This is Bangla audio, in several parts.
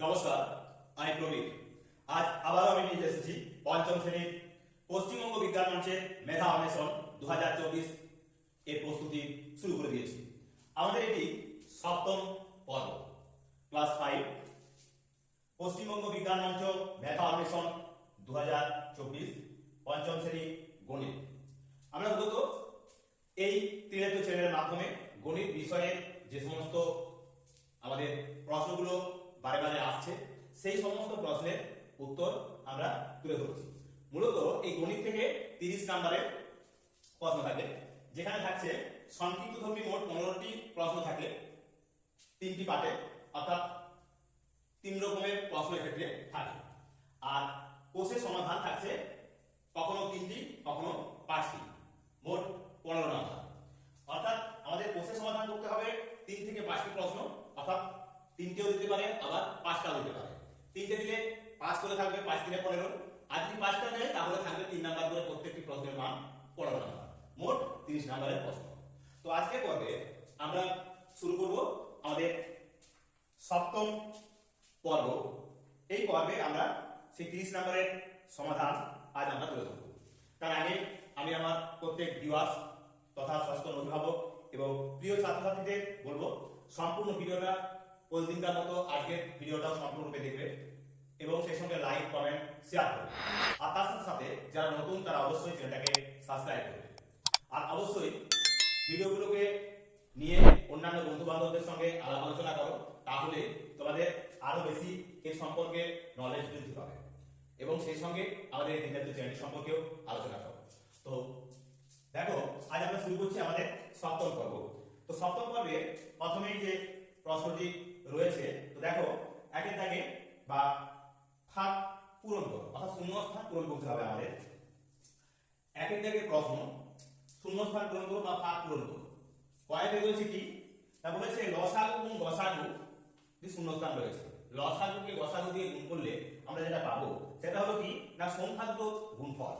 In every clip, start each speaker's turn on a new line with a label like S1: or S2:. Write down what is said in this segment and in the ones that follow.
S1: নমস্কার, আমি প্রবীর। আজ আবারও আমি নিয়ে এসেছি পঞ্চম শ্রেণীর পশ্চিমবঙ্গ বিজ্ঞান মঞ্চের মেধা অন্বেষণ 2024 এর প্রস্তুতি শুরু করে দিয়েছি। আমাদের এটি সপ্তম পর্ব, ক্লাস 5 পশ্চিমবঙ্গ বিজ্ঞান মঞ্চ মেধা অন্বেষণ 2024 পঞ্চম শ্রেণী গণিত। আমরা মূলত এই ত্রিনেত্র চ্যানেলের মাধ্যমে গণিত বিষয়ের যে সমস্ত আমাদের প্রশ্নগুলো বারে বারে আসছে সেই সমস্ত প্রশ্নের উত্তর আমরা তুলে ধরছি। মূলত এই গণিত থেকে 30 নম্বরের প্রশ্ন থাকে, যেখানে থাকছে সংক্ষিপ্তধর্মী মোট 15টি প্রশ্ন থাকে 3টি পার্টে, অর্থাৎ 3 রকমের প্রশ্ন ক্ষেত্রে থাকে। আর কোষের সমাধান থাকছে কখনো 3টি কখনো 5টি, মোট 15 নম্বর। অর্থাৎ আমাদের কোষের সমাধান করতে হবে 3 থেকে 5টি প্রশ্ন, অর্থাৎ 3টেও দিতে পারে আবার 5টাও দিতে পারে। 3টে দিলে 5 করে থাকবে, 5 3 15। আর যদি 5টা দেয় তাহলে থাকবে 3 নাম্বার করে প্রত্যেকটি প্রশ্নের মান 15 নাম্বার, মোট 30 নাম্বারের প্রশ্ন। তো আজকে পর্বে আমরা শুরু করব আমাদের সপ্তম পর্ব। এই পর্বে আমরা সেই 30 নাম্বারের সমাধান আজ আমরা তুলে ধরব। তার আগে আমি আমার প্রত্যেক ভিউয়ার্স তথা সচেতন অভিভাবক এবং প্রিয় ছাত্রছাত্রীদের বলবো, সম্পূর্ণ ভিডিওটা প্রতিদিনকার মতো আজকের ভিডিওটাও সম্পূর্ণরূপে দেখবে এবং সেই সঙ্গে লাইক কমেন্ট শেয়ার করবে। আর তার সাথে সাথে যারা নতুন তারা অবশ্যই চ্যানেলটাকে সাবস্ক্রাইব করবে। আর অবশ্যই ভিডিওগুলোকে নিয়ে অন্যান্য বন্ধু বান্ধবদের সঙ্গে আলাপ আলোচনা করো, তাহলে তোমাদের আরো বেশি এর সম্পর্কে নলেজ বৃদ্ধি পাবে এবং সেই সঙ্গে আমাদের ত্রিনেত্র চ্যানেল সম্পর্কেও আলোচনা করো। তো দেখো, আজ আমরা শুরু করছি আমাদের সপ্তম পর্ব। তো সপ্তম পর্বে প্রথমেই যে প্রশ্নটি রয়েছে, তো দেখো একের দাগে বা ফাঁক পূরণ করো, অর্থাৎ শূন্যস্থান পূরণ করতে হবে আমাদের। একের দাগে প্রশ্ন, শূন্যস্থান পূরণ করো বা ফাঁক পূরণ করো। কয়েকটা রয়েছে কি তা বলেছে লসাগু গুণ গসাগু, যে শূন্যস্থান রয়েছে লসাগুকে গসাগু দিয়ে গুণ করলে আমরা যেটা পাবো সেটা হলো কি না সংখ্যা দুটো গুণফল।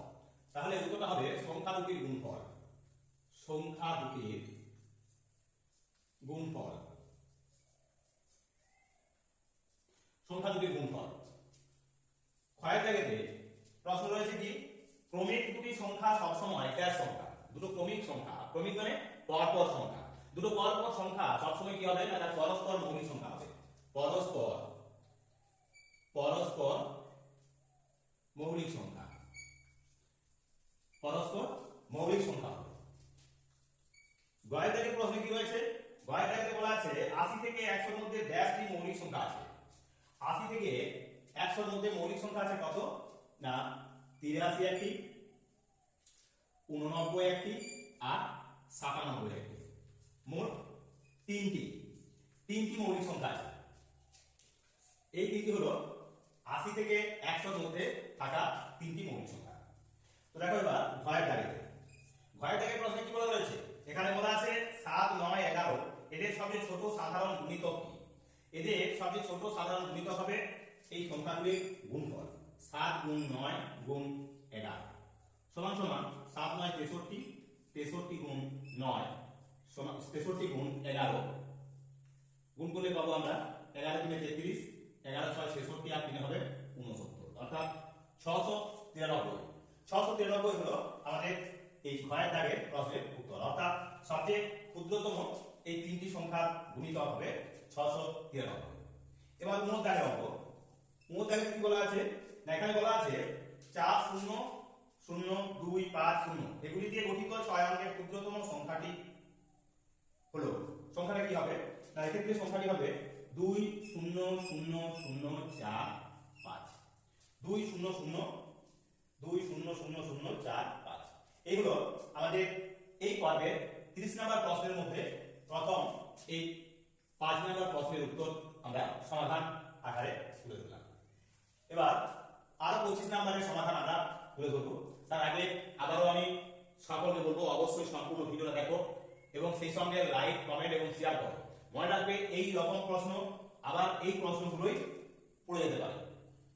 S1: তাহলে উত্তরটা হবে সংখ্যা দুটির গুণফল, সংখ্যা দুটির গুণফল, সংখ্যা দুটির গুণফল। ক্ষয়ের জায়গাতে প্রশ্ন রয়েছে কি ক্রমিক দুটি সংখ্যা সবসময় ড্যাশ সংখ্যা, দুটো ক্রমিক সংখ্যা, ক্রমিক মানে পরপর সংখ্যা, দুটো পরপর সংখ্যা সবসময় কি হবে না তার পরস্পর মৌলিক সংখ্যা হবে, পরস্পর পরস্পর মৌলিক সংখ্যা, পরস্পর মৌলিক সংখ্যা হবে। গয়ের দাগের প্রশ্নে কি রয়েছে, গয়ের দাগেতে বলা আছে 80 থেকে 100 এর মধ্যে ড্যাশটি মৌলিক সংখ্যা আছে। 80 থেকে 100 এর মধ্যে মৌলিক সংখ্যা আছে কত না 83 একটি, 89 একটি আর 97 একটি, মোট তিনটি মৌলিক সংখ্যা আছে। এই তিনটি হলো 80 থেকে 100 এর মধ্যে থাকা তিনটি মৌলিক সংখ্যা। তো দেখো এবার ঘয়ের দাগেতে, ঘয়ের দাগের প্রশ্নে কি বলা রয়েছে, এখানে বলা আছে 7 9 11 এদের সবচেয়ে ছোট সাধারণ গুণিতক কি। এদের সবচেয়ে ছোট সাধারণ গুণিতক হবে এই সংখ্যাগুলির গুণফল, 7 গুণ 9 গুণ 11 সমান সমান 7 9 63, 63 গুণ 9 সমান 63 গুণ 11, গুণ করলে পাবো আমরা 11 3 33, 11 6 66 আর 3 হবে 69, অর্থাৎ 693। 693 হলো আমাদের এই ঘয়ের দাগের প্রশ্নের উত্তর, অর্থাৎ সবচেয়ে ক্ষুদ্রতম এই তিনটি সংখ্যার গুণিতক হবে 693। এবার মোট দাগের অঙ্ক, মোট দাগে কি বলা আছে না এখানে বলা আছে 4 0 0 2 5 0 এগুলি দিয়ে গঠিত 6 অঙ্কের ক্ষুদ্রতম সংখ্যাটি হলো, সংখ্যাটা কি হবে না এক্ষেত্রে সংখ্যাটি হবে 2 0 0 0 4 5, 2 0 0 2 0 0 0 4 5। এই হলো আমাদের এই পর্বের 30 নম্বর প্রশ্নের মধ্যে প্রথম এই 5 নম্বর প্রশ্নের উত্তর আমরা সমাধান আকারে তুলে ধরলাম। এবার আরো 25 নম্বরের সমাধান আমরা তুলে ধরবো। তার আগে আবারও আমি সকলকে বলবো অবশ্যই সম্পূর্ণ ভিডিওটা দেখো এবং সেই সঙ্গে লাইক কমেন্ট এবং শেয়ার করো। মনে রাখবে এই রকম প্রশ্ন আবার এই প্রশ্নগুলোই পড়ে যেতে পারে,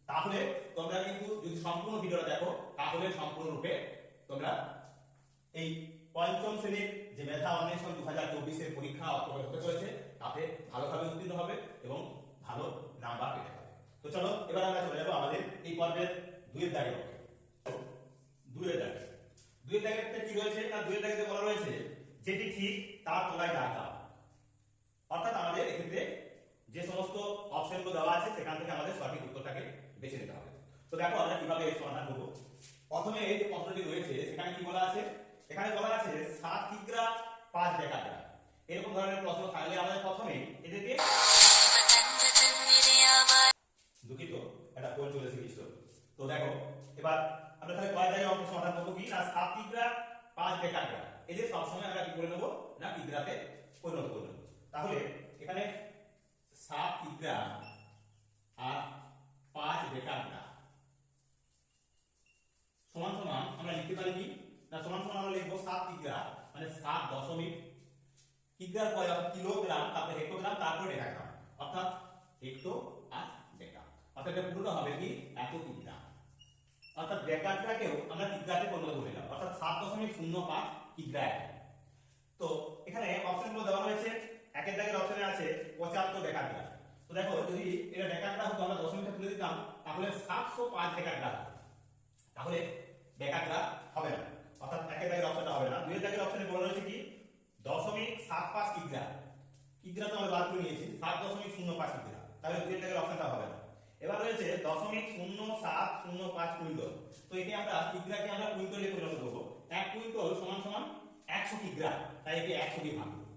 S1: তাহলে তোমরা কিন্তু যদি সম্পূর্ণ ভিডিওটা দেখো তাহলে সম্পূর্ণরূপে তোমরা এই পঞ্চম শ্রেণীর যে মেধা অন্বেষণ 2024 এর পরীক্ষা অক্টোবরে হতে চলেছে তাতে ভালোভাবে উত্তীর্ণ হবে এবং ভালো নাম্বার পেতে হবে। তো চলো এবার আমরা চলে যাবো আমাদের এই পর্বের দুইয়ের দাগের অঙ্কে। দুইয়ের দাগের কি রয়েছে না, দুইয়ের দাগেতে বলা রয়েছে যেটি ঠিক তার তলায় দাগ দাও। অর্থাৎ আমাদের এক্ষেত্রে যে সমস্ত অপশনগুলো দেওয়া আছে সেখান থেকে আমাদের সঠিক উত্তরটাকে বেছে নিতে হবে। তো দেখো আমরা কিভাবে এর সমাধান করব। প্রথমে এই যে প্রশ্নটি রয়েছে সেখানে কি বলা আছে, এখানে বলা আছে 7 কিগ্রা 5 ডেকাগ্রা। এরকম ধরনের প্রশ্ন থাকলে আমাদের প্রথমে এদেরকে দুঃখিত এটা কোন চলে এসেছিল। তো দেখো এবার আমরা তাহলে কয় জায়গায় অঙ্ক সমাধান করব কি না, 7 কিগ্রা 5 ডেকাগ্রা এদের সব সময় আমরা কি করে নেব না কিগ্রাতে পরিণত করে নেব। তাহলে এখানে 7 কিগ্রা আর 5 ডেকাগ্রা সমান সমান আমরা লিখতে পারি কি না, সমান সমান আমরা লিখব 7 কিগ্রা মানে 7 দশমিক কিগ্রার পরে কিলোগ্রাম, তারপরে হেক্টোগ্রাম, তারপরে ডেকাগ্রাম, অর্থাৎ হেক্টো আর ডেকা। অর্থাৎ এটা পুরোটা হবে কি এত কিগ্রা। অর্থাৎ ডেকাগ্রাকেও আমরা কিগ্রাতে পরিণত করে নিলাম, অর্থাৎ 7.05 কিগ্রা। তো এখানে অপশনগুলো দেওয়া রয়েছে, একের দাগের অপশনে আছে 75 ডেকাগ্রা। তো দেখো যদি এটা ডেকাগ্রা হতো আমরা দশমিকটা তুলে দিতাম তাহলে 705 ডেকাগ্রা, তাহলে ডেকাগ্রা হবে না, অর্থাৎ একের দাগের অপশনটা হবে না। দুইয়ের দাগের অপশনে বলা রয়েছে কি 0.75 কিগ্রা, কিগ্রা তো আমরা বাদ করে নিয়েছি 7.05 কিগ্রা, তাহলে দুইয়ের দাগের অপশনটা হবে না। এবার রয়েছে 0.0705 কুইন্টাল। তো একে আমরা কিগ্রাকে আমরা কুইন্টালে পরিণত করব। 1 কুইন্টাল সমান সমান 100 কিগ্রা, তাই একে 100 দিয়ে ভাগ করব।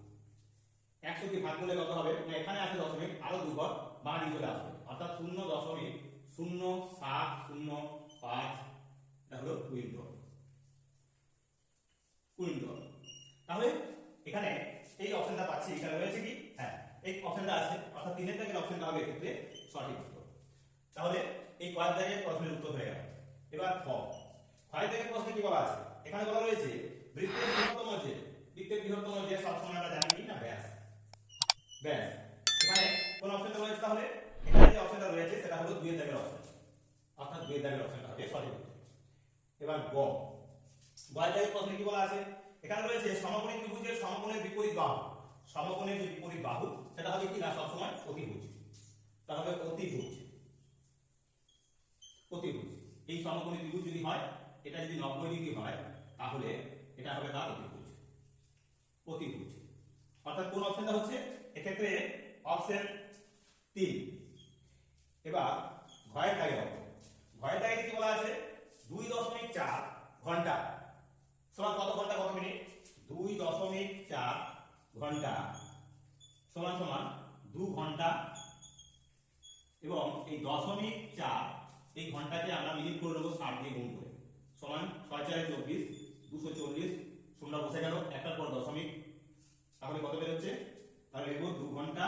S1: 100 দিয়ে ভাগ করলে কত হবে না, এখানে আছে দশমিক, আরো দুই ঘর বাঁ দিকে চলে আসবে, অর্থাৎ 0.0705 এটা হলো কুইন্টাল। তাহলে এখানে এই অপশনটা পাচ্ছি, এখানে রয়েছে কি হ্যাঁ এই অপশনটা আছে, অর্থাৎ তিনের দাগের অপশনটা হবে এক্ষেত্রে সঠিক উত্তর। তাহলে এই কয়েক দাগের প্রশ্নের উত্তর হয়ে গেল। এবার ক্ষয় দাগের প্রশ্নে কি বলা আছে, এখানে বলা রয়েছে বৃত্তের বৃহত্তম যে সবসময় আমরা জানি কি না ব্যাস। এখানে কোন অপশনটা রয়েছে, তাহলে এখানে যে অপশনটা রয়েছে সেটা হলো দুইয়ের দাগের অপশন, অর্থাৎ দুইয়ের দাগের অপশনটা হবে সঠিক উত্তর। এবার গয়ের দাগের প্রশ্নে কি বলা আছে, এখানে রয়েছে সমকোণী ত্রিভুজের সমকোণের বিপরীত বাহু। সমকোণের যে বিপরীত বাহু সেটা হবে কি না সবসময় অতিভুজ, তাহলে অতিভুজ। এই সমকোণী ত্রিভুজ যদি হয়, এটা যদি 90 ডিগ্রি হয় তাহলে এটা হবে তার অতিভুজ। অর্থাৎ কোন অপশনটা হচ্ছে এক্ষেত্রে অপশন 3। এবার ঘয়ের দাগে কি বলা আছে 2.4 ঘন্টা সমান কত ঘন্টা কত মিনিট, 2.4 ঘন্টা সমান সমান 2 ঘন্টা, এবং এই 0.4 এই ঘন্টাকে আমরা মিনিট করে নেবো 60 দিয়ে গুণ করে, সমান 6 4 24 240, শূন্য বসে গেল একটার পর দশমিক, তাহলে কত বের হচ্ছে, তাহলে লিখব 2 ঘন্টা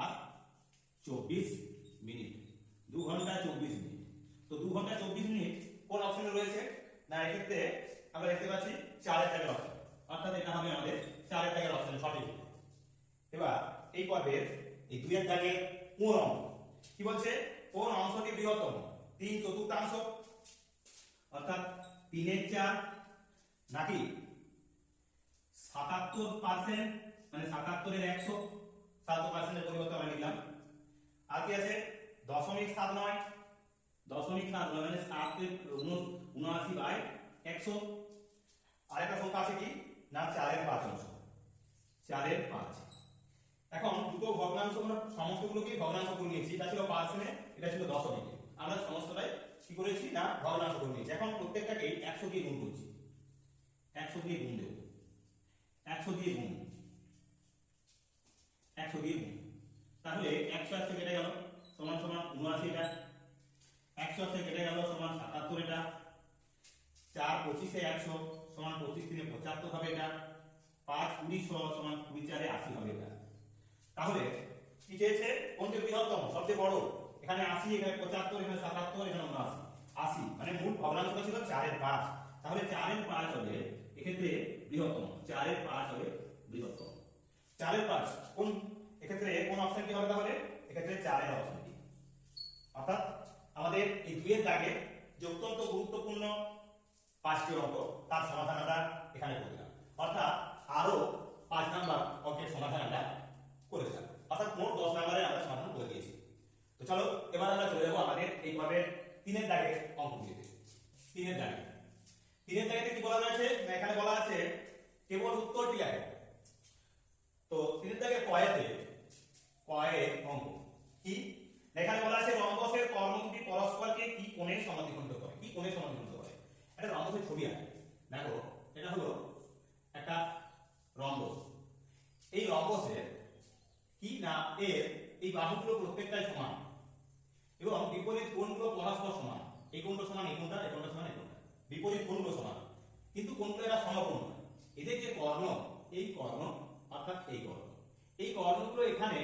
S1: আর 24 মিনিট। 2 ঘন্টা 24 মিনিট। তো 2 ঘন্টা 24 মিনিট কোন অপশনে রয়েছে না, এক্ষেত্রে আমরা দেখতে পাচ্ছি 4 এর দাগের অপশন, অর্থাৎ এটা হবে আমাদের 4 এর দাগের অপশন সঠিক। এবার এই পর্বের এই 2 এর দাগের কোন অঙ্ক কি বলছে, কোন অংশটি বৃহত্তম, 3/4, অর্থাৎ 3 এর 4 নাকি 77% মানে 77 এর 100, 77% এর পরিবর্তে আমরা লিখলাম। আর কি আছে 0.79 মানে 7 এর 79/100। আরেকটা সংখ্যা আছে কি না 4 এর 5 অংশ, 4 এর 5। এখন দুটো ভগ্নাংশ আমরা সমস্তগুলোকে ভগ্নাংশ করে নিয়েছি, এটা ছিল পার্সেন্টে, এটা ছিল দশমিকে, আমরা সমস্তটাই কি করেছি না ভগ্নাংশ করে নিয়েছি। এখন প্রত্যেকটাকে 100 দিয়ে গুণ করছি, 100 দিয়ে গুণ দেব, 100 দিয়ে গুণ, তাহলে 100 100 কেটে গেল সমান সমান 79 এটা, 100 100 কেটে গেল সমান 77 এটা, 4 25 এ 100 সমান 25 3 75 হবে এটা, 5 20 সমান 20 4 80 হবে এটা। তাহলে কি চেয়েছে কোনটি বৃহত্তম সবচেয়ে বড়, এখানে 80, এখানে 75, এখানে 77, এখানে 79, 80 মানে মূল ভগ্নাংশটা ছিল 4 এর 5, তাহলে 4 এর 5 হবে এক্ষেত্রে বৃহত্তম, 4 এর 5 হবে বৃহত্তম। 4 এর 5 কোন এক্ষেত্রে কোন অপশনটি হবে, তাহলে এক্ষেত্রে 4 এর অপশনটি। অর্থাৎ আমাদের এই 2 এর দাগে যে অত্যন্ত গুরুত্বপূর্ণ 5টি অঙ্ক তার সমাধান আমরা এখানে করলাম, অর্থাৎ আরো 5 নাম্বার অঙ্কের সমাধান আমরা করেছিলাম, অর্থাৎ মোট 10 নম্বরে আমরা সমাধান করে দিয়েছি। তো চলো এবার আমরা বলা রয়েছে না, এখানে বলা আছে কেবল উত্তরটি লেখো। তো তিনের দাগে কয়েতে অঙ্ক কি, এখানে বলা আছে রম্বসের কর্ণ দুটি পরস্পরকে কি কোণে সমদ্বিখণ্ডিত করে, কি কোণে সমদ্বিখণ্ডিত করে। এটা রম্বসের ছবি আছে, দেখো এটা হলো একটা রম্বস। এই রম্বসের কি না, এর এই বাহুগুলো প্রত্যেকটাই সমান এবং বিপরীত কোণগুলো পরস্পর সমান। এই কোণটা সমান এই কোণটা, এই কোণটা সমান এই কোণটা, বিপরীত কোণগুলো সমান, কিন্তু কোণগুলো এরা সমকোণ নয়। এদের যে কর্ণ, এই কর্ণ অর্থাৎ এই কর্ণ, এই কর্ণগুলো এখানে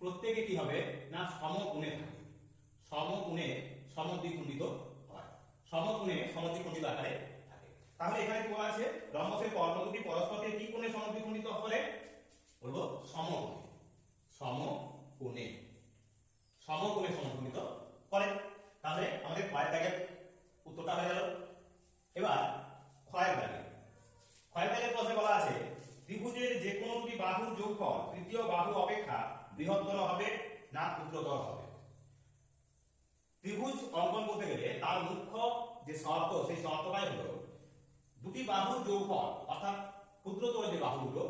S1: প্রত্যেকে কি হবে না সমকোণে থাকে, সমকোণে সমদ্বিখণ্ডিত হয়, সমকোণে সমদ্বিখণ্ডিত আকারে থাকে। তাহলে এখানে কি বলা আছে, রম্বসের কর্ণ দুটি পরস্পরকে কি কোণে সমদ্বিখণ্ডিত করে, বলবো সমকোণে, সমকোণে, সমকোণে সমদ্বিখণ্ডিত করে। তাহলে আমাদের ক্ষয়ের দাগের উত্তরটা হয়ে গেল। এবার ক্ষয়ের দাগের প্রশ্নে বলা আছে ত্রিভুজের যে কোনো দুটি বাহুর যোগফল তৃতীয় বাহু অপেক্ষা বৃহত্তর হবে না ক্ষুদ্রতর হবে। ত্রিভুজ অঙ্কন করতে গেলে তার মুখ্য যে শর্ত, সেই শর্তটাই হলো দুটি বাহুর যোগফল অর্থাৎ ক্ষুদ্রতর যে বাহুগুলো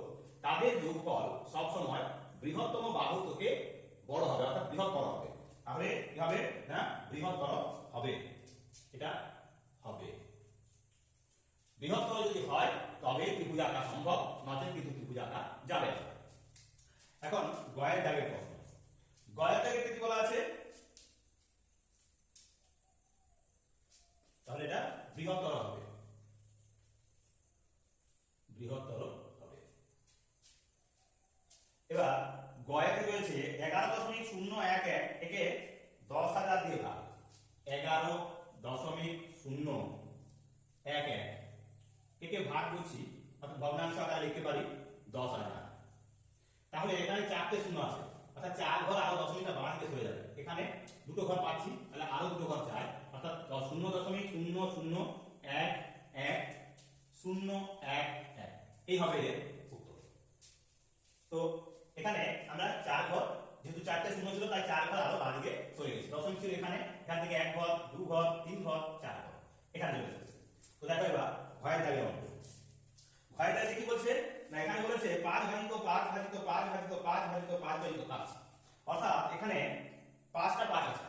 S1: তাদের যোগফল সবসময় বৃহত্তম বাহু থেকে বড় হবে অর্থাৎ বৃহত্তর হবে। তাহলে কি হবে না বৃহত্তর হবে, এটা হবে। বৃহত্তর যদি হয় তবে ত্রিভুজ আঁকা সম্ভব, নচেত কিন্তু ত্রিভুজ আঁকা যাবে না। এখন গয়ের দাগের প্রশ্ন, গয়ের দাগের কি বলা আছে, তাহলে এটা বৃহত্তর হবে, বৃহত্তর হবে। এবার গয়েতে রয়েছে 11.011 একে 10,000 দিয়ে ভাগ, 11.011 একে ভাগ করছি অর্থাৎ ভগ্নাংশ আকারে লিখতে পারি 10,000। তাহলে এখানে চারটে শূন্য আছে অর্থাৎ 4 ঘর আরো দশমিকটা বাড়াতে চলে যাবে, এখানে দুটো ঘর পাচ্ছি তাহলে আরো দুটো ঘর চাই অর্থাৎ 0.0011 এই হবে এর উত্তর। তো এখানে আমরা 4 ঘর, যেহেতু চারটে শূন্য ছিল তাই 4 ঘর আরো বাড়িতে চলে গেছে, দশমিক ছিল এখানে, এখান থেকে 1 ঘর 2 ঘর 3 ঘর 4 ঘর এখানে চলে এসেছে। তো দেখো এবার ভয়ের দাগে অঙ্ক, ভয়ের দাগে কি বলছে না, এখানে বলেছে 5 ভাজিত 5 ভাজিত 5 ভাজিত 5 ভাজিত 5 ভাজিত 5, অর্থাৎ এখানে 5টা 5 আছে।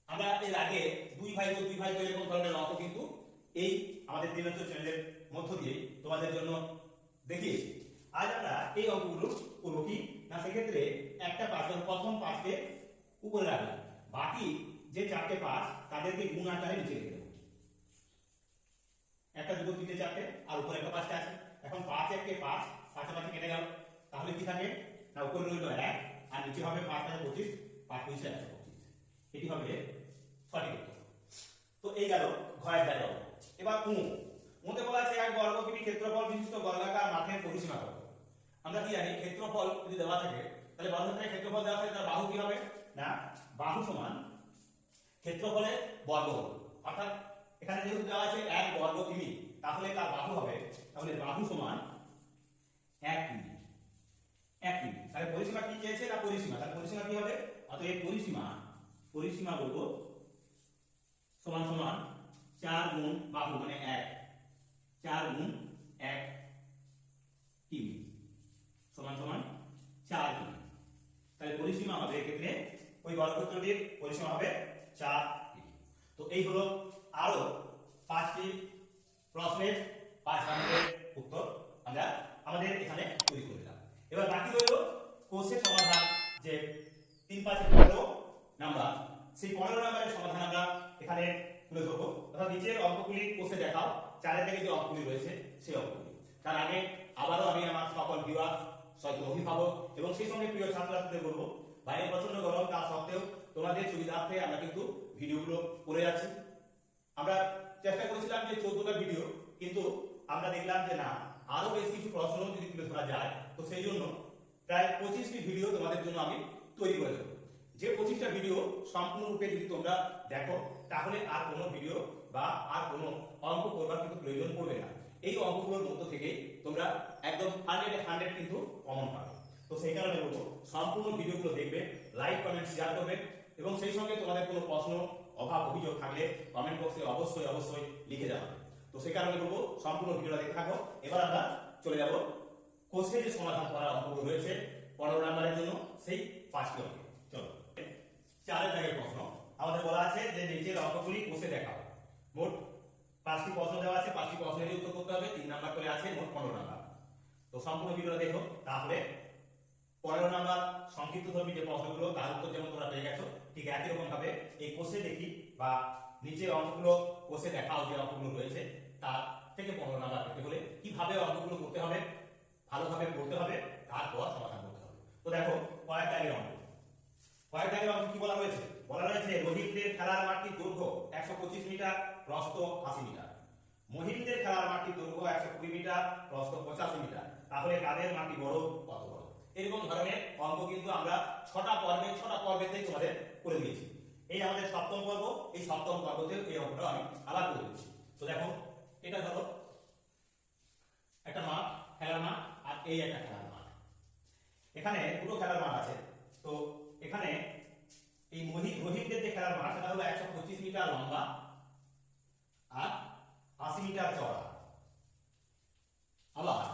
S1: আমরা এর আগে 2 ভাজিত 2 ভাজিত এরকম ধরনের অঙ্ক কিন্তু এই আমাদের দিনাজপুর চ্যানেলের মধ্য দিয়ে তোমাদের জন্য দেখিয়েছি। আজ আমরা এই অঙ্কগুলো করব কি না, সেক্ষেত্রে একটা 5 প্রথম 5কে উপরে রাখলাম, বাকি যে 4টে 5 তাদেরকে গুণ আকারে নিচে রেখে দেবো, একটা দুটো তিনটে 4টে আর উপরে একটা 5টা আছে। এখন 5 1 কে 5, 5 5 কেটে গেল, তাহলে কি থাকে না উপরে রইল 1 আর নিচে হবে 5 5 25, 5 25 125, এটি হবে সঠিক উত্তর। তো এই গেল ঘয়ের দাগে অঙ্ক। এবার উতে বলা আছে এক বর্গ কিমি ক্ষেত্রফল বিশিষ্ট বর্গাকার মাঠের পরিসীমা কত। আমরা কি জানি ক্ষেত্রফল যদি দেওয়া থাকে তাহলে বর্গক্ষেত্রে ক্ষেত্রফল দেওয়া থাকে তার বাহু কি হবে না বাহু সমান ক্ষেত্রফলের বর্গমূল, অর্থাৎ এখানে যেহেতু দেওয়া আছে 1 বর্গ কিমি তাহলে তার বাহু হবে, তাহলে বাহু সমান 1 কিমি, 1 কিমি। তাহলে পরিসীমা কি চেয়েছে না পরিসীমা, তাহলে পরিসীমা কি হবে, অতএব পরিসীমা বলবো সমান সমান 4 গুণ বাহু মানে 1, 4 গুণ 1 কিমি সমান সমান 4 কিমি। তাহলে পরিসীমা হবে এক্ষেত্রে ওই বর্গক্ষেত্রটির পরিসীমা হবে 4 কিমি। তো এই হলো আরো 5টি প্রশ্নের 5 নম্বরের উত্তর আমরা আমাদের এখানে তৈরি করে দিলাম। এবার বাকি রইল কোষের সমাধান, যে 3 5 15 নাম্বার, সেই 15 নম্বরের সমাধান আমরা এখানে তুলে ধরবো। অর্থাৎ নিচের অঙ্কগুলি কোষে দেখাও, 4 থেকে যে অঙ্কগুলি রয়েছে সেই অঙ্কগুলি। তার আগে আবারও আমি আমার সকল ভিউয়ার, সকল অভিভাবক এবং সেই সঙ্গে প্রিয় ছাত্রছাত্রীদের বলবো, বাইরে প্রচন্ড গরম তা সত্ত্বেও তোমাদের সুবিধার্থে আমরা কিন্তু ভিডিওগুলো করে যাচ্ছি। আমরা চেষ্টা করেছিলাম যে 14টা ভিডিও, কিন্তু আমরা দেখলাম যে না আরো বেশ কিছু প্রশ্ন যদি তুলে ধরা যায়, তো সেই জন্য প্রায় 25টি ভিডিও তোমাদের জন্য আমি তৈরি করে দেবো। যে 25টা ভিডিও সম্পূর্ণরূপে যদি তোমরা দেখো তাহলে আর কোনো ভিডিও বা আর কোনো অঙ্ক করবার কিন্তু প্রয়োজন পড়বে না। এই অঙ্কগুলোর মধ্য থেকে তোমরা একদম 100 কিন্তু কমন পাবে। তো সেই কারণে বলবো সম্পূর্ণ ভিডিওগুলো দেখবে, লাইক কমেন্ট শেয়ার করবে এবং সেই সঙ্গে তোমাদের কোনো প্রশ্ন অভাব অভিযোগ থাকলে কমেন্ট বক্সে অবশ্যই লিখে যাবে। তো সেই কারণে বলবো সম্পূর্ণ ভিডিওটা দেখতে থাকো। এবার আমরা চলে যাব কোষে যে সমাধান করার অঙ্কগুলো রয়েছে 15 নম্বরের জন্য সেই 5টি অঙ্ক। চলো 4 দাগের প্রশ্ন আমাদের বলা আছে যে নিচের অঙ্কগুলি কোষে দেখাও। মোট 5টি প্রশ্ন দেওয়া আছে, 5টি প্রশ্নের উত্তর করতে হবে, 3 নাম্বার করে আছে, মোট 15 নাম্বার। তো সম্পূর্ণ ভিডিওটা দেখো, তাহলে 15 নাম্বার সংক্ষিপ্ত ধর্মী যে প্রশ্নগুলো তার উত্তর যেমন তোমরা পেয়ে গেছো, ঠিক একই রকম ভাবে এই কোষে দেখি বা নিচের অঙ্কগুলো কোষে দেখাও যে অঙ্কগুলো রয়েছে তার থেকে 15 নাম্বার পেতে হলে কিভাবে অঙ্কগুলো করতে হবে, ভালোভাবে করতে হবে, তারপর সমাধান করতে হবে। তো দেখো কয়েক দাগের অঙ্ক, কয়েক দাগের অঙ্ক কি বলা রয়েছে? বলা রয়েছে রোহিতদের খেলার মাঠটির দৈর্ঘ্য 125 মিটার, প্রস্থ 80 মিটার। মহিলাদের খেলার মাঠটির দৈর্ঘ্য 120 মিটার, প্রস্থ 85 মিটার। তাহলে কাদের মাঠটি বড়, কত বড়? এরকম ধরনের অঙ্ক কিন্তু আমরা 6টা পর্বেতেই তোমাদের করে দিয়েছি। এই আমাদের সপ্তম পর্ব, এই সপ্তম পর্বতে এই অঙ্কটা আমি আবার করে দিচ্ছি। তো দেখো এটা ধরো একটা মাঠ, খেলার মাঠ, আর এই একটা খেলার মাঠ। এখানে দুটো খেলার মাঠ আছে। তো এখানে এই রোহিতদের যে খেলার মাঠ সেটা হলো 125 মিটার লম্বা আর 80 মিটার চওড়া। আবার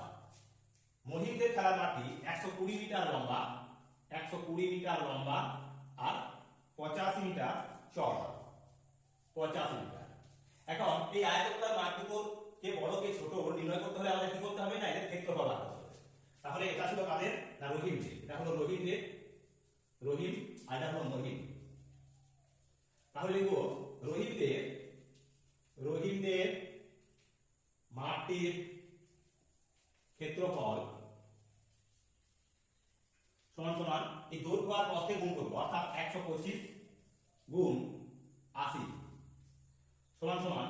S1: মহিলাদের খেলার মাঠটি 120 মিটার লম্বা, 120 মিটার লম্বা আর 85 মিটার চওড়া, 85 মিটার। এখন এই আয়তক্ষেত্রার মাঠটুকুর কে বড় কে ছোট নির্ণয় করতে হলে আমাদের কি করতে হবে? না এদের ক্ষেত্রফল বার করতে হবে। তাহলে এটা ছিল কাদের? না রহিমদের। এটা হলো রহিমদের, রহিম, আর এটা হলো মহিম। তাহলে লিখব রহিমদের মাঠটির ক্ষেত্রফল সমান সমান এই দৈর্ঘ্য আর প্রস্থে গুণ করব, অর্থাৎ 125 গুণ 80 সমান সমান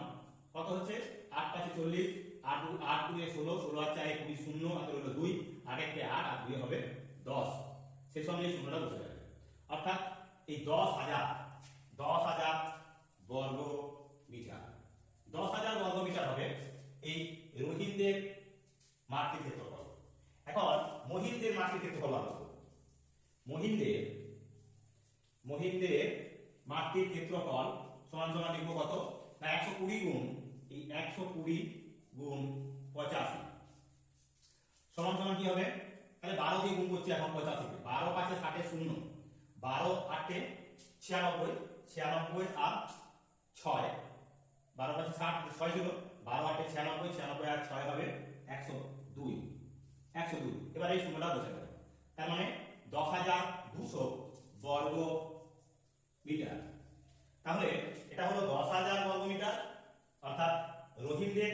S1: কত হচ্ছে? 8 5 40, 8 8 2 16, 16 আর 4 20, 0 আর হলো 2, 8 1 8 আর 2 হবে 10। সেই সঙ্গে এই শূন্যটা বসে যাবে, অর্থাৎ এই 10,000 বর্গ মিটার, 10,000 বর্গ মিটার হবে এই রোহিতদের মাঠটির ক্ষেত্রফল। এখন মহিলাদের মাঠটির ক্ষেত্রফল বার করব। মহিলাদের মাঠটির ক্ষেত্রফল সমান সমান লিখব কত? না 120 গুণ এই 120 গুণ 85 সমান সমান কি হবে? তাহলে 12 দিয়ে গুণ করছি এখন 85 কে। 12 5 60 0, 12 8 96, 96 আর 6, 12 5 60, 6 ছিল, 12 8 96, 96 আর 6 হবে 102, 102। এবার এই শূন্যটা বসে গেল, তার মানে 10,200 বর্গ মিটার। তাহলে এটা হলো 10,000 বর্গ মিটার, অর্থাৎ রহিমদের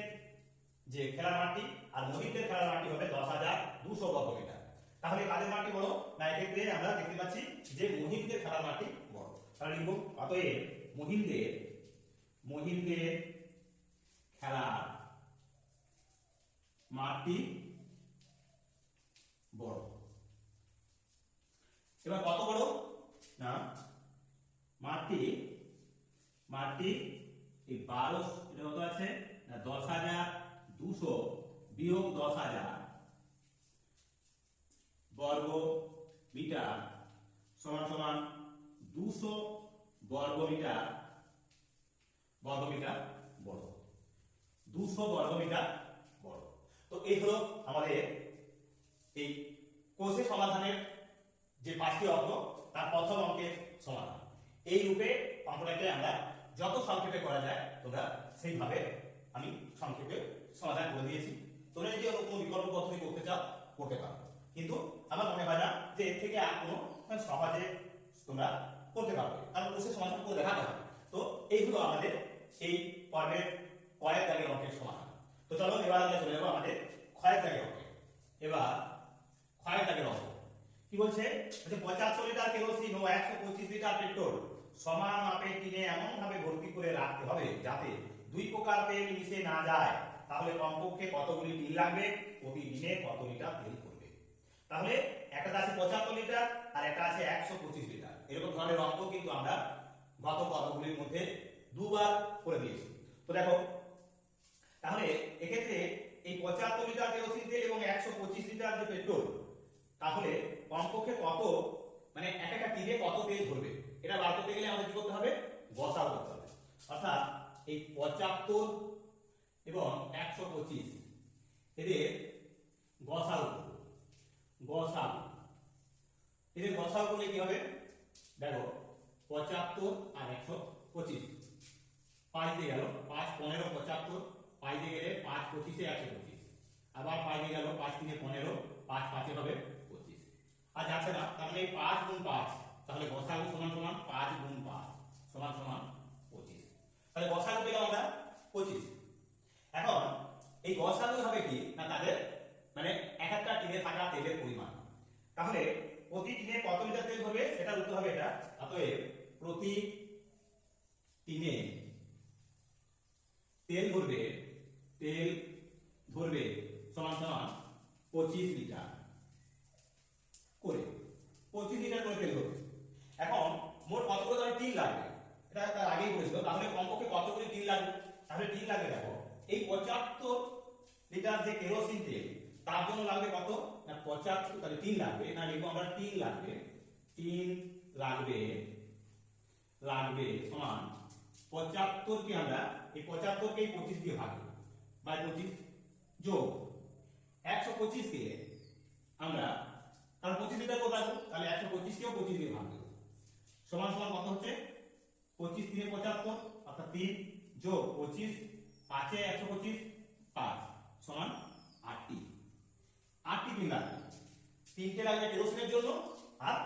S1: যে খেলার মাঠটি আর মহিলাদের খেলার মাঠটি হবে 10,200 বর্গ মিটার। তাহলে কাদের মাঠটি বড়? না এক্ষেত্রে আমরা দেখতে পাচ্ছি যে মহিলাদের খেলার মাঠটি বড়। তাহলে লিখব অতএব মহিলাদের খেলার মাঠটি বড়। এবার কত বড়? না মাঠটি এই 12 এটা কত আছে? না 10,200 বিয়োগ 10,000 বর্গ মিটার সমান সমান 200 বর্গ মিটার বড়, 200 বর্গ মিটার বড়। তো এই হলো আমাদের এই কোষে সমাধানের যে 5টি অঙ্ক তার প্রথম অঙ্কের সমাধান। এই রূপে অঙ্কটাকে আমরা যত সংক্ষেপে করা যায় তোমরা সেইভাবে আমি সংক্ষেপে সমাধান করে দিয়েছি। তোমরা যদি অন্য কোনো বিকল্প পদ্ধতি করতে চাও করতে পারো, কিন্তু আমার মনে হয় না যে এর থেকে আর কোনো সহজে তোমরা করতে পারবে, কারণ কোষে সমাধান করে দেখাতে হবে। তো এইগুলো আমাদের এই পর্বের কয়েক দাগের অঙ্কের সমাধান। তো চলো এবার আমরা চলে যাবো আমাদের ক্ষয়ের দাগের অঙ্কে। এবার ক্ষয়ের দাগের অঙ্ক কি বলছে? 75 লিটার কেরোসিন ও 125 লিটার পেট্রোল সমান মাপের টিনে এমন ভাবে ভর্তি করে রাখতে হবে যাতে 2 প্রকার তেল মিশে না যায়। তাহলে কমপক্ষে কতগুলি টিন লাগবে, প্রতিদিনে কত লিটার তেল করবে? তাহলে একটা আছে 75 লিটার আর একটা আছে 125 লিটার। এরকম ধরনের অঙ্ক কিন্তু আমরা গত পর্বগুলির মধ্যে দুবার করে দিয়েছি। তো দেখো তাহলে এক্ষেত্রে এই 75 লিটার কেরোসিন তেল এবং 125 লিটার যে পেট্রোল, তাহলে কমপক্ষে কত, মানে এক একটা টিনে কত তেল ধরবে এটা বার করতে গেলে আমাদের কি করতে হবে? গসাগু করতে হবে। অর্থাৎ এই 75 এবং 125 এদের গসাগু গসাগু এদের গসাগু করলে কি হবে দেখো 75 আর 125 5 দিয়ে গেল 5 15 75 5 দিয়ে গেলে 5 25 এ 125 আবার 5 দিয়ে গেল 5 3 15 5 5 এ হবে 25 আর যাচ্ছে না তার মানে 5 গুণ 5 তাহলে গসাগু সমান সমান 5 গুণ 5 সমান সমান 25 তাহলে গসাগু পেলাম আমরা 25 এখন এই গসাগু হবে কি না তাদের মানে এক একটা টিনে থাকা তেলের পরিমাণ তাহলে প্রতি টিনে কত লিটার তেল ধরবে সেটার উত্তর হবে এটা অতএব প্রতি টিনে তেল ধরবে সমান সমান 25 লিটার করে 25 লিটার করে তেল ধরবে এখন মোট কতগুলো ধরে টিন লাগবে এটা তার আগেই বলেছিল তাহলে কমপক্ষে কতগুলো টিন লাগবে তাহলে টিন লাগবে দেখো এই 75 লিটার যে কেরোসিন তেল তার জন্য লাগবে কত না 75 তাহলে টিন লাগবে না লিখবো আমরা টিন লাগবে সমান 75 কে আমরা এই 75 কে 25 দিয়ে ভাগ করব বাই 25 যোগ 125 কে আমরা কারণ 25 লিটার করে রাখবো তাহলে 125 কেও 25 দিয়ে ভাগ করব সমান সমান কত হচ্ছে 25 3 75 অর্থাৎ 3 যোগ 25 5 এ 125 5 সমান 8টি টিন লাগবে 3টে লাগবে কেরোসিনের জন্য আর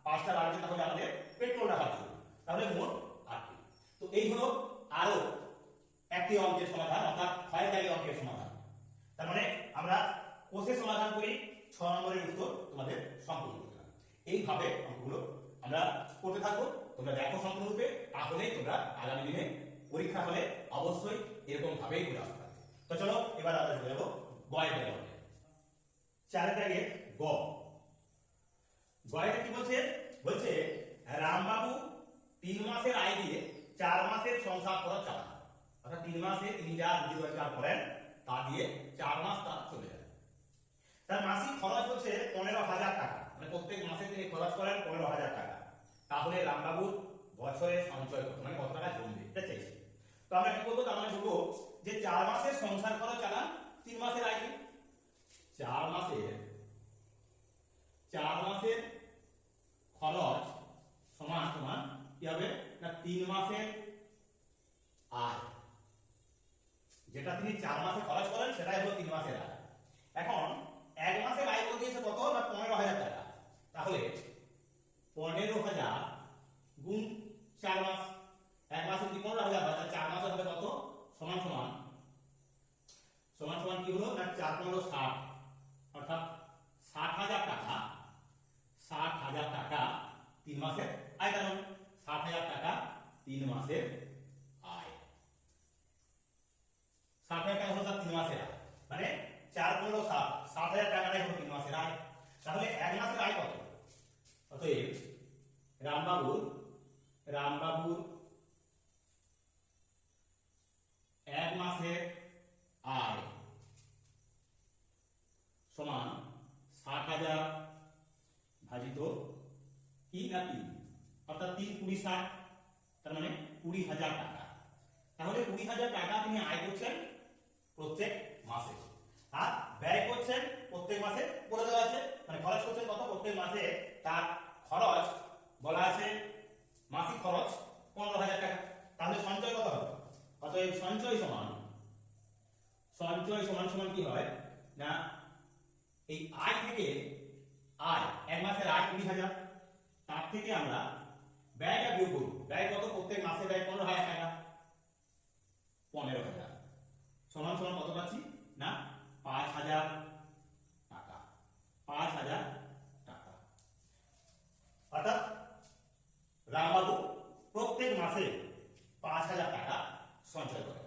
S1: 5টা লাগবে তাহলে আমাদের পেট্রোল রাখার জন্য তাহলে মোট 8টি তো এই হলো আরো একটি অঙ্কের সমাধান অর্থাৎ ক্ষয়কারী অঙ্কের সমাধান তার মানে আমরা কোষে সমাধান করি 6 নম্বরের উত্তর তোমাদের সম্পূর্ণ করলাম এইভাবে অঙ্কগুলো আমরা করতে থাকবো তোমরা দেখো সম্পূর্ণরূপে তাহলেই তোমরা আগামী দিনে পরীক্ষা হলে অবশ্যই এরকম ভাবেই করে আসতে পারবে তো চলো এবার আমরা চলে যাবো গয়ের দাগে 4 দাগে গয়ের কি বলছে রামবাবু 3 মাসের আয় দিয়ে 4 মাসের সংসার খরচ চালান অর্থাৎ 3 মাসে তিনি যা রুজি রোজগার করেন তা দিয়ে 4 মাস তার চলে যায় তার মাসিক খরচ হচ্ছে 15,000 টাকা মানে প্রত্যেক মাসে তিনি খরচ করেন 15,000 টাকা তাহলে রামবাবুর বছরে সঞ্চয় কত মানে কত টাকা জমবে এটা চাইছি তো আমরা কি বলবো তার মানে বলবো যে 4 মাসের সংসার খরচ চালান 3 মাসের আয় দিয়ে 4 মাসের খরচ সমান সমান কি হবে না 3 মাসের আয় যেটা তিনি 4 মাসে খরচ করেন সেটাই হলো 3 মাসের আয় এখন এক মাসের আয় বলতে দিয়েছে কত না 15,000 টাকা তাহলে 15,000 গুণ 4 মাস এক মাসে যদি 15,000 হয় তাহলে 4 মাসে হবে কত সমান সমান কি হলো না 4 15 60 অর্থাৎ 60,000 টাকা 3 মাসের আয় কারণ 60,000 টাকা 3 মাসের আয় 60,000 টাকা হলো 3 মাসের আয় মানে 4 15 60 60,000 টাকাটাই হলো 3 মাসের আয় তাহলে এক মাসের আয় কত অতএব রামবাবুর এক মাসের আয় সমান 60,000 ভাজিত কি না 3 অর্থাৎ 3 20 60 তার মানে 20,000 টাকা তাহলে 20,000 টাকা তিনি আয় করছেন প্রত্যেক মাসে আর ব্যয় করছেন প্রত্যেক মাসে বলে দেওয়া আছে মানে খরচ করছেন কত প্রত্যেক মাসে তার খরচ বলা আছে মাসিক খরচ 15,000 টাকা তাহলে সঞ্চয় কত হবে অতএব সঞ্চয় সমান কি হয় না এই আয় থেকে আয় এক মাসের আয় 20,000 তার থেকে আমরা ব্যয়টা বিয়োগ করব ব্যয় কত প্রত্যেক মাসে ব্যয় 15,000 টাকা 15,000 সমান কত পাচ্ছি না 5,000 টাকা 5,000 টাকা অর্থাৎ রামবাবু প্রত্যেক মাসে 5,000 টাকা সঞ্চয় করে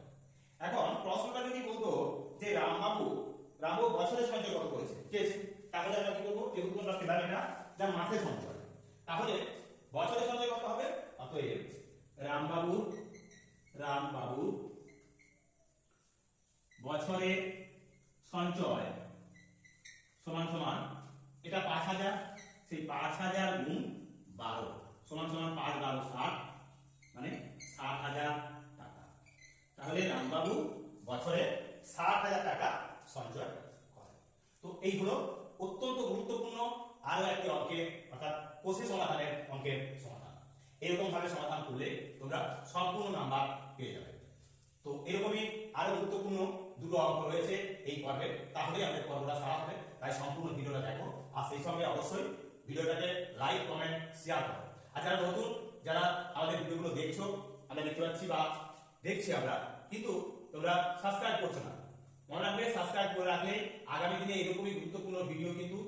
S1: এখন প্রশ্নটা যদি বলতো যে রামবাবু বছরে সঞ্চয় কত করেছে তাহলে আমরা কি করবো যেহেতু আমরা পেলাম এটা যা মাসে সঞ্চয় তাহলে বছরে সঞ্চয় কত হবে অতএব রামবাবু বছরে সঞ্চয় সমান এটা 5,000 সেই 5,000 গুণ 12 সমান 5 12 60 মানে 60,000 টাকা তাহলে রামবাবু বছরে 60,000 টাকা সঞ্চয় করে। তো এই হলো অত্যন্ত গুরুত্বপূর্ণ আরো একটি অঙ্কের অর্থাৎ কোষে সমাধানের অঙ্কের সমাধান। এরকম ভাবে সমাধান করলে তোমরা সম্পূর্ণ নাম্বার পেয়ে যাবে। তো এরকমই আরো গুরুত্বপূর্ণ দুটো অঙ্ক রয়েছে এই পর্বে, তাহলেই আমাদের পর্বটা সারা হবে। তাই সম্পূর্ণ ভিডিওটা দেখো, আর সেই সঙ্গে অবশ্যই ভিডিওটাকে লাইক, কমেন্ট, শেয়ার করো। আর যারা নতুন, যারা আমাদের ভিডিওগুলো দেখছো, আমরা দেখতে পাচ্ছি বা দেখছি আমরা, কিন্তু তোমরা সাবস্ক্রাইব করছো না, মনে রাখবে সাবস্ক্রাইব করে রাখলে আগামী দিনে এরকমই গুরুত্বপূর্ণ ভিডিও কিন্তু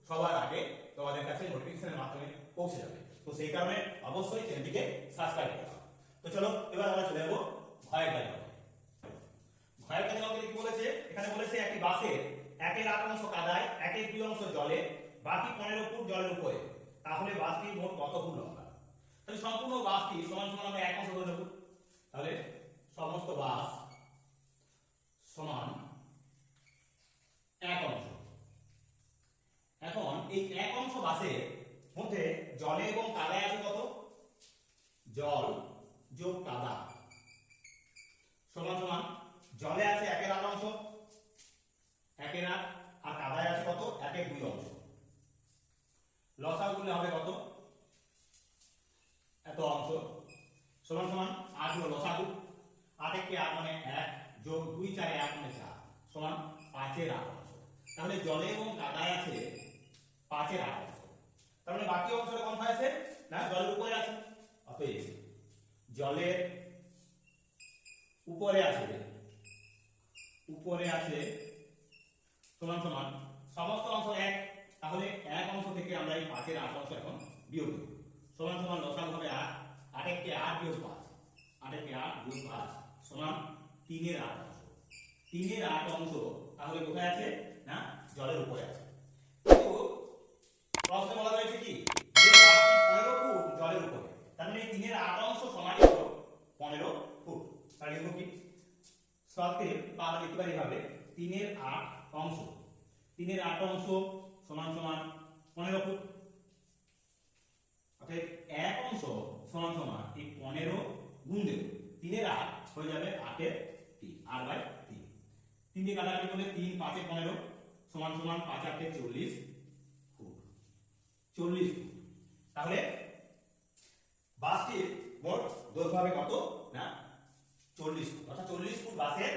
S1: সবার আগে তোমাদের কাছে নোটিফিকেশনের মাধ্যমে পৌঁছে যাবে। তো সেই কারণে অবশ্যই চ্যানেলটিকে সাবস্ক্রাইব করো। তো চলো এবার আমরা চলে যাবো ভয়ের কাজে। ভয়ের কাজে আমাদের কি বলেছে, এখানে বলেছে একটি বাসের 1/8 কাদায়, 1/2 জলে, বাকি 15 ফুট জলের উপরে, তাহলে বাসটির মোট কত ফুট লম্বা? তাহলে সম্পূর্ণ বাসটি সমান সমান আমরা 1 অংশ ধরে নেব। তাহলে সমস্ত বাস সমান 1 অংশ। এখন এই 1 অংশ বাসের মধ্যে জলে এবং কাদায় আছে কত? জল যোগ কাদা সমান সমান জলে আছে 1/8 অংশ, 1/8, আর কাদায় আছে কত? 1/2 অংশ। লসাগু করলে হবে কত? এত অংশ সমান সমান 8 হলো লসাগু। 8 কে 8 মানে 1 যোগ 2 4 1 মানে 4 সমান 5/8 অংশ। তাহলে জলে এবং কাদায় আছে 5/8 অংশ। তার মানে বাকি অংশটা কোথায় আছে? না, জলের উপরে আছে। অতএব জলের উপরে আছে সমান সমান সমস্ত অংশ 1, তাহলে 1 অংশ থেকে আমরা এই 5/8 অংশ এখন বিয়োগ দেব। সমান সমান লসাগু হবে 8, 8 কে 8 বিয়োগ 5, 8 কে 8 বিয়োগ 5 সমান 3/8 অংশ। 3/8 অংশ তাহলে কোথায় আছে? না, জলের উপরে আছে। কিন্তু প্রশ্নে বলা হয়েছে কি যে বাকি 15 ফুট জলের উপরে, তার মানে 3/8 অংশ সমান হলো 15 ফুট। তাহলে লিখব কি? সত্যের বা আমরা লিখতে পারি ভাবে 3/8 অংশ, 3/8 অংশ সমান সমান 15 ফুট। অর্থাৎ 1 অংশ সমান সমান এই 15 গুণ দেব 3/8 হয়ে যাবে 8/3, 8/3। 3 দিয়ে কাটাকাটি করলে 3 5 15 সমান সমান 5 8 40 ফুট, 40 ফুট। তাহলে বাসটির মোট দৈর্ঘ্য হবে কত? না, 40 ফুট। অর্থাৎ 40 ফুট বাসের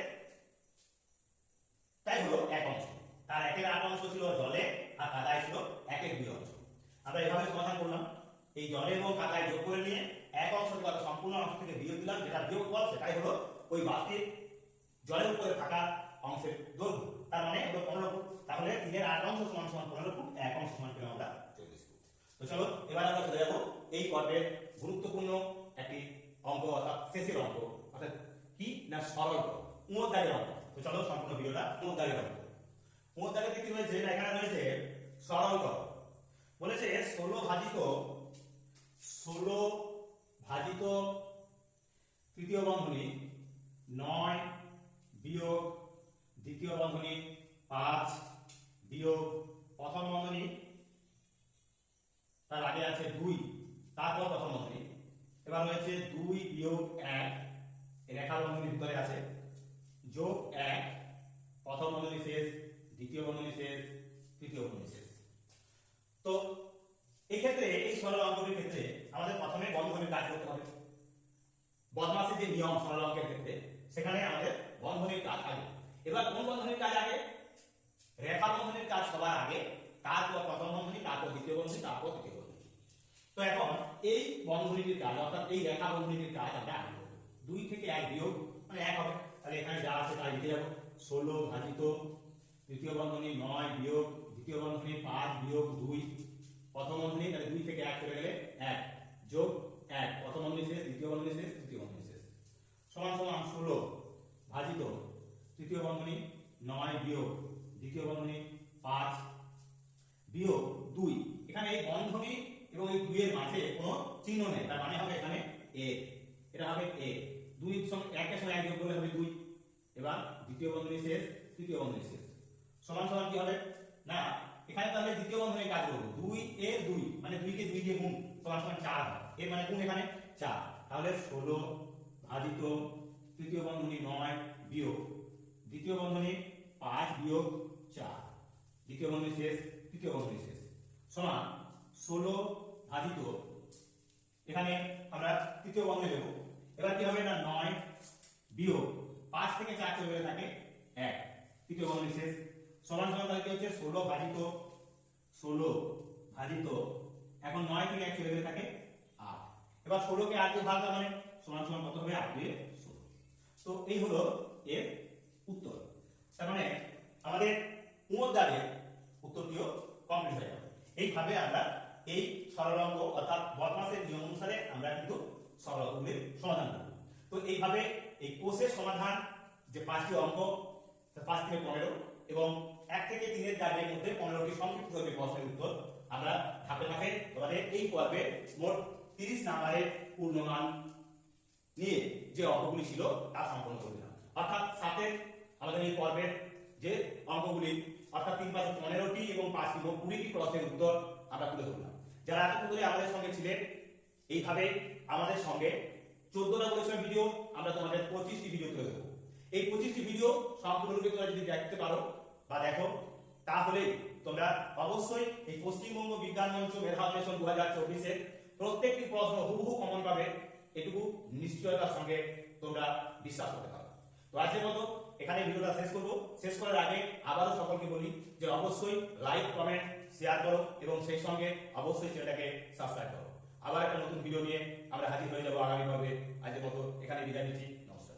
S1: তাই হলো 1 অংশ। তার 1/8 অংশ ছিল জলে আর কাদায় ছিল 1/2 অংশ। আমরা এভাবে সমাধান করলাম। এই জলে এবং কাদায় যোগ করে নিয়ে 1 অংশ থেকে সম্পূর্ণ অংশ থেকে বিয়োগ দিলাম, যেটা বিয়োগফল সেটাই হলো ওই বাসটির জলের উপরে থাকা অংশের দৈর্ঘ্য। তার মানে হলো 15 ফুট। তাহলে 3/8 অংশ সমান সমান 15 ফুট, 1 অংশ সমান পেলাম আমরা 40 ফুট। তো চলো এবার আমরা চলে যাব এই পর্বের গুরুত্বপূর্ণ একটি অঙ্ক, অর্থাৎ শেষের অঙ্ক, অর্থাৎ কি না সরল উমদ্দাগের অঙ্ক। তো চলো সম্পূর্ণ ভিডিওটা উমদ্দাগের অঙ্ক। উমদ্দাগের কি রয়েছে না, এখানে রয়েছে সরল করো। বলেছে 16 ভাজিত তৃতীয় বন্ধনী 9 বিয়োগ দ্বিতীয় বন্ধনী 5 বিয়োগ প্রথম বন্ধনী, তার আগে আছে 2, তারপর প্রথম বন্ধনী। এবার রয়েছে 2 বিয়োগ 1 রেখা বন্ধনীর ভিতরে আছে, যোগ 1 প্রথম বন্ধনী শেষ, দ্বিতীয় বন্ধনী শেষ, তৃতীয় বন্ধনী শেষ। তো এই ক্ষেত্রে এই সরল অঙ্কটির ক্ষেত্রে আমাদের প্রথমে বন্ধনীর কাজ করতে হবে। বদমাসের যে নিয়ম সরল অঙ্কের ক্ষেত্রে, সেখানে আমাদের বন্ধনীর কাজ আগে। এবার কোন বন্ধনীর কাজ আগে? রেখা বন্ধনীর কাজ সবার আগে, তারপর প্রথম বন্ধনী, তারপর দ্বিতীয় বন্ধনী, তারপর তৃতীয় বন্ধনী। তো এখন এই বন্ধনীটির কাজ অর্থাৎ এই রেখা বন্ধনীটির কাজ আমরা আগে করব। 2 থেকে 1 বিয়োগ মানে 1 হবে। তাহলে এখানে যা আছে তাই লিখে যাব। 16 ভাজিত তৃতীয় বন্ধনী 9 বিয়োগ দ্বিতীয় বন্ধনী 5 বিয়োগ 2 প্রথম বন্ধনী, তাহলে 2 থেকে 1 চলে গেলে 1 যোগ 1 প্রথম বন্ধনী শেষ, দ্বিতীয় বন্ধনী শেষ, তৃতীয় বন্ধনী শেষ সমান সমান 16 ভাজিত তৃতীয় বন্ধনী 9 বিয়োগ দ্বিতীয় বন্ধনী 5 বিয়োগ 2। এখানে এই বন্ধনী এবং এই 2 এর মাঝে কোনো চিহ্ন নেই, তার মানে হবে এখানে a, এটা হবে a। 2 এর সঙ্গে 1 এর সঙ্গে 1 যোগ করলে হবে 2। এবার দ্বিতীয় বন্ধনী শেষ, তৃতীয় বন্ধনী শেষ সমান সমান কি হবে না, এখানে তাহলে দ্বিতীয় বন্ধনীর কাজ করব। 2 এর 2 মানে 2 কে 2 দিয়ে গুণ সমান সমান 4 হয়। এর মানে গুণ এখানে 4। তাহলে 16 ভাজিত তৃতীয় বন্ধনী 9 বিয়োগ দ্বিতীয় বন্ধনী 5 বিয়োগ 4, দ্বিতীয় বন্ধনী শেষ, তৃতীয় বন্ধনী শেষ, সমান 16 ভাজিত, এখানে আমরা তৃতীয় বন্ধনী দেব। এবার কি হবে না 9 বিয়োগ 5 থেকে 4 চলে গেলে থাকে 1, তৃতীয় বন্ধনী শেষ, সমান সমান তাহলে কি হচ্ছে 16 ভাজিত 16 ভাজিত, এখন 9 থেকে 1 চলে গেলে থাকে 8। এবার 16 কে 8 দিয়ে ভাগ দেওয়া মানে সমান সমান কত হবে 8 দিয়ে 16। তো এই হলো এর উত্তর। তার মানে আমাদের উমদ্দারের উত্তরটিও কমপ্লিট হয়ে যাবে। এইভাবে আমরা এই সরল অঙ্ক অর্থাৎ বদমাসের নিয়ম অনুসারে আমরা কিন্তু সরল অঙ্কগুলির সমাধান করব। তো এইভাবে এই কোষের সমাধান যে 5টি অঙ্ক 5 থেকে 15 এবং 1 থেকে 3 এর দাগের মধ্যে 15টি সংক্ষিপ্ত হবে প্রশ্নের উত্তর আমরা ধাপে ধাপে তোমাদের এই পর্বে মোট 30 নম্বরের পূর্ণমান নিয়ে যে অঙ্কগুলি ছিল তা সম্পন্ন করে দিলাম। অর্থাৎ 7 আমাদের এই পর্বের যে অঙ্কগুলি অর্থাৎ 3 5 15টি এবং 5 এবং 20টি প্রশ্নের উত্তর আমরা তুলে ধরলাম। যারা এতক্ষণ ধরে আমাদের সঙ্গে ছিলেন এইভাবে আমাদের সঙ্গে 14টা করেছিলাম ভিডিও, আমরা তোমাদের 25টি ভিডিও তুলে দেবো। এই 25টি ভিডিও সম্পূর্ণরূপে তোমরা যদি দেখতে পারো বা দেখো তাহলে তোমরা অবশ্যই এই পশ্চিমবঙ্গ বিজ্ঞান মঞ্চ মেধা অন্বেষণ 2024 এর প্রত্যেকটি প্রশ্ন হুবহু কমন পাবে, এটুকু নিশ্চয়তার সঙ্গে তোমরা বিশ্বাস করতে পারো। তো আজকের মতো এখানে ভিডিওটা শেষ করব। শেষ করার আগে আবারও সকলকে বলি যে অবশ্যই লাইক কমেন্ট শেয়ার করো এবং সেই সঙ্গে অবশ্যই চ্যানেলটাকে সাবস্ক্রাইব করো। আবার একটা নতুন ভিডিও নিয়ে আমরা হাজির হয়ে যাব আগামী পর্বে। আজকের মতো এখানে বিদায় নিচ্ছি। নমস্কার।